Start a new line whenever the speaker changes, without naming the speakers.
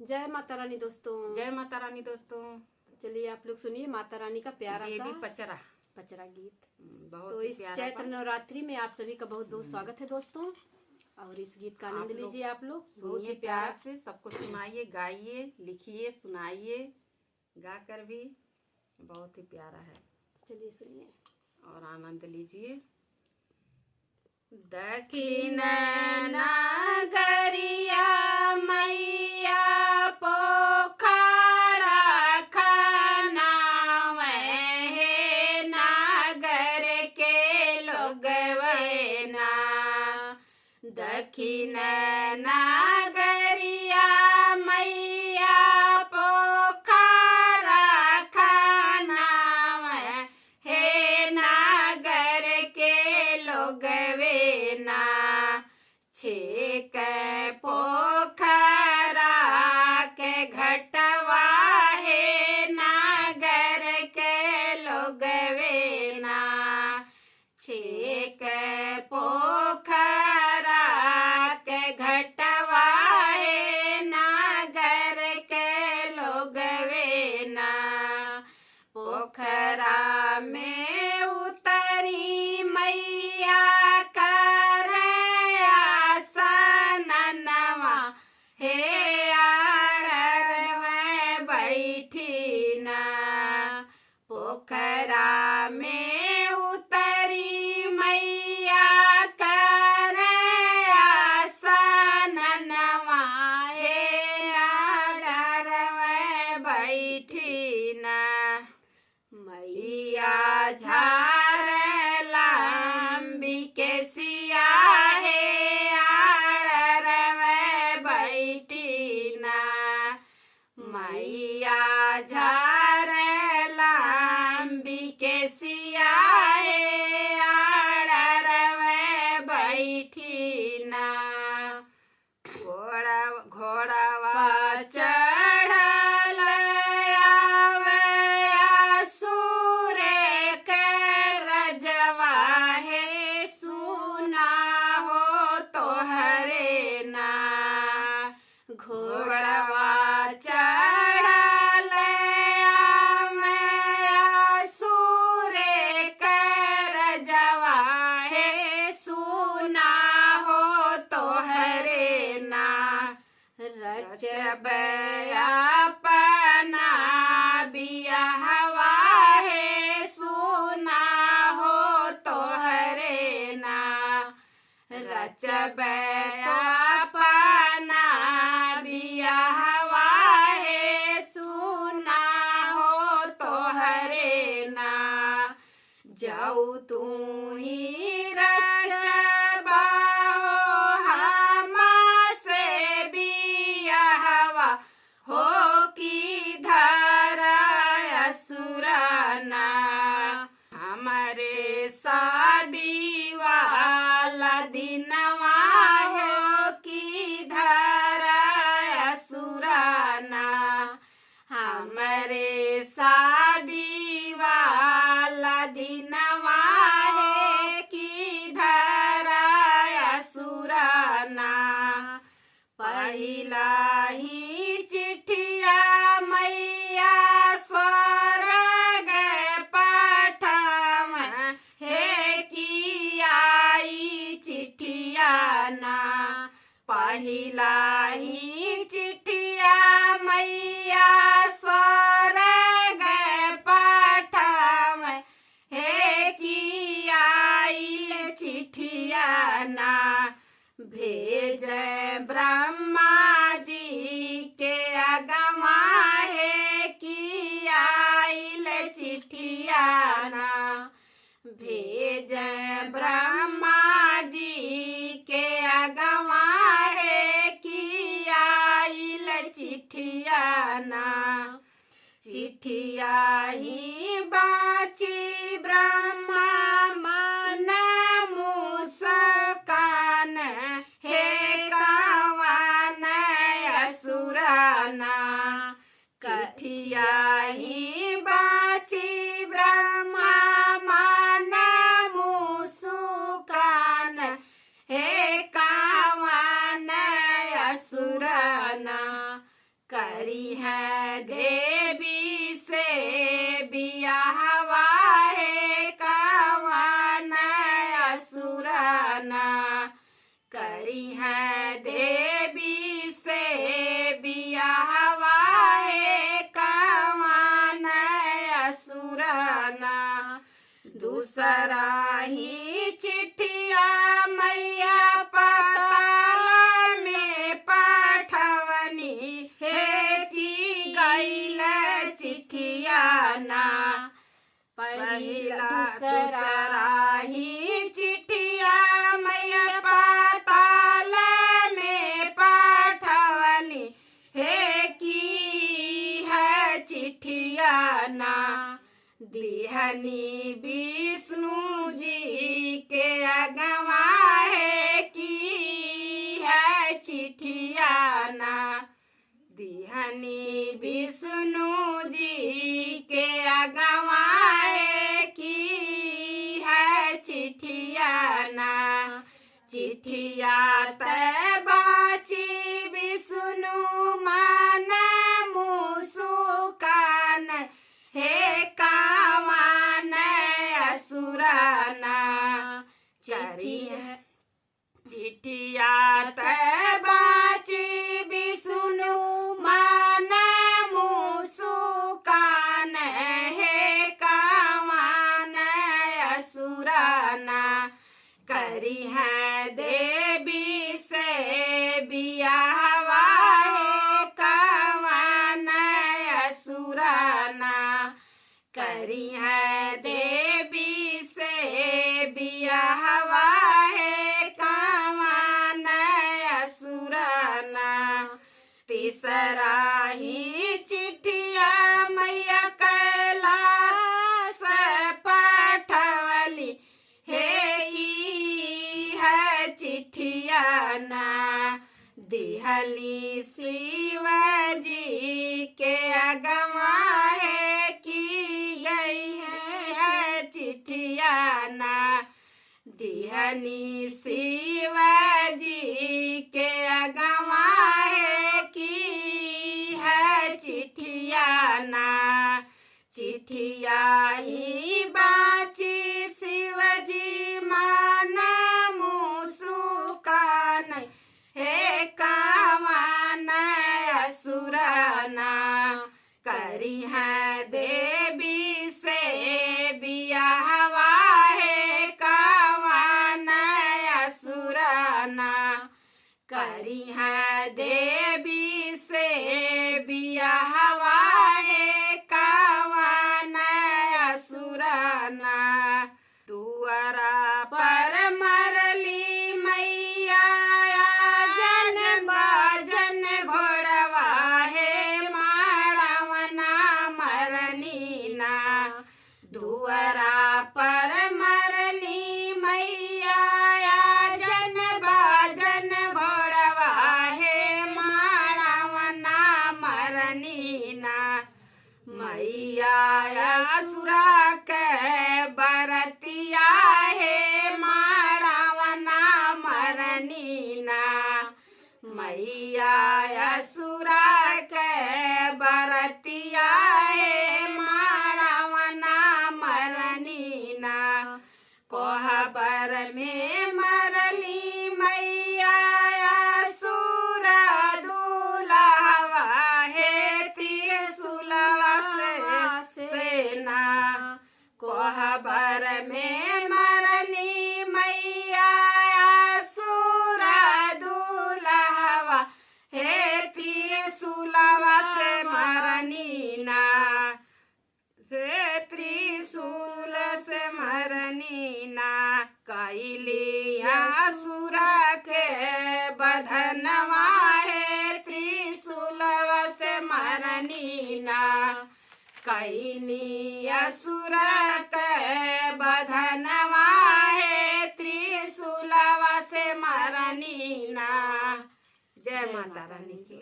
जय माता रानी दोस्तों।
जय माता रानी दोस्तों।
चलिए आप लोग सुनिए माता रानी का प्यारा सा
देवी पचरा
पचरा गीत।
बहुत
तो
ही
इस
प्यारा
चैत्र नवरात्रि में आप सभी का बहुत बहुत स्वागत है दोस्तों। और इस गीत का आनंद लीजिए आप लोग। बहुत ही
प्यार से सबको सुनाइए, गाइए, लिखिए, सुनाइए, गा कर भी बहुत ही प्यारा है।
चलिए सुनिए
और आनंद लीजिए। दक्षिण नगरिया मैया पोखरा खाना है, नागर के लोग वैना। दक्षिण नगरिया मैया पोखरा खाना है, नागर के लोग वेना। छेक पोखरा के घटवा है, नागर के लोग वेना। छेक पोखरा के घटवा है, नागर के लोग वेना। पोखरा में उतरी मैया कर आसनवा हे, आरग में बैठी ना। पोखरा में उतरी मैया कर आसनवा हे, आरग में बैठी ना। मैया झार लंबी के सिया है, आड़ में बैठी ना। मैया झार लंबी के सिया है, आड़ में बैठी ना। घोड़ावा चढ़ल आवे असुरे के रजवा है, सुना हो तोहरे ना। घोड़ावा चढ़ल आवे असुरे के रजवा है, सुना हो तोहरे ना। रचब अपना बियाहवा है, सुना हो तोहरे ना। रचब अपना बियाहवा है, सुना हो तोहरे ना। जाऊ तू ही रचबा हो हमसे बियाहवा हो, की धारा असुराना। हमारे शादी वाला दिनवा हो, की धारा असुराना। हमारे शादी वाला दिनवा है, की धारा असुराना। पहिला ही चिट्ठिया मैया स्वर्ग पाठाम हे, की आई चिट्ठिया ना। पहिला ही चिट्ठिया मैया स्वर्ग पाठाम हे, की आई चिट्ठिया ना। भेज ब्रह्मा जी के अगमा है, की आइल चिट्ठिया ना। भेज ब्रह्मा जी के अगमा है, की आइल चिट्ठिया ना। चिट्ठिया ही बाची ब्रह्मा मन मुस्कान हे, कावन असुराना। चिट्ठिया ही बाची ब्रह्मा मन मुस्कान हे, कावन असुराना। करी है देवी से बियाहवा है कवन असुरना। करी है देवी से बियाहवा है कवन असुरना। दूसरा ही चिट्ठिया मैया पाताल में पाठवनी है की गईल चिट्ठिया ना।
पहिला
दूसरा ही चिट्ठिया मैया पाताल में पाठवनी है की है चिट्ठिया ना। दिहनी विष्णु जी के अगवा है की है चिट्ठिया ना। दिहनी विष्णु जी के अगवा है की है चिट्ठिया ना। चिट्ठिया तै बाची विष्णु मान मुसुकान हे कावन असुरना। चिट्ठिया तै बाची विष्णु मान मुसुकान हे कावन असुरना। करी है देवी से बियाहवा है कवन असुरना। करी है देवी से बियाहवा है कवन असुरना। तीसरा ही चिट्ठिया मैया कैलाश पाठवली है ई है चिट्ठिया ना। दिहली शिव जी के अगवा है की गई है चिट्ठिया ना। दिहली शिव जी के अगवा है की है चिट्ठिया ना। चिट्ठिया ही बाची शिवजी मान मुसुकान हे कावन असुरना। करी है देवी से बियाहवा है कवन असुरना। करी है देवी से बियाहवा है कवन असुरना। दुआरा पर मरली मैया जन बाजन घोड़वा है माड़वना मरनी ना। दुआरा पर मरली मैया जन बाजन घोड़वा है माड़वना मरनी ना। मैया असुरा के बरतिया है माड़वना मरनी ना। मैया असुरा के बरतिया है माड़वना मरनी ना। कोहबर में मरली मैया असुरा दुलावा है त्रिशूलवा से ना। कोहबर में मरली मैया असुरा दुलावा है त्रिशूलवा से मरनी ना। हे त्रिशूल से मरनी ना। कैली असुरा के बधनवा है त्रिशूलवा से मरनी ना। कैली असुरा के बधनवा है त्रिशूलवा से मरनी ना। जय माता रानी की।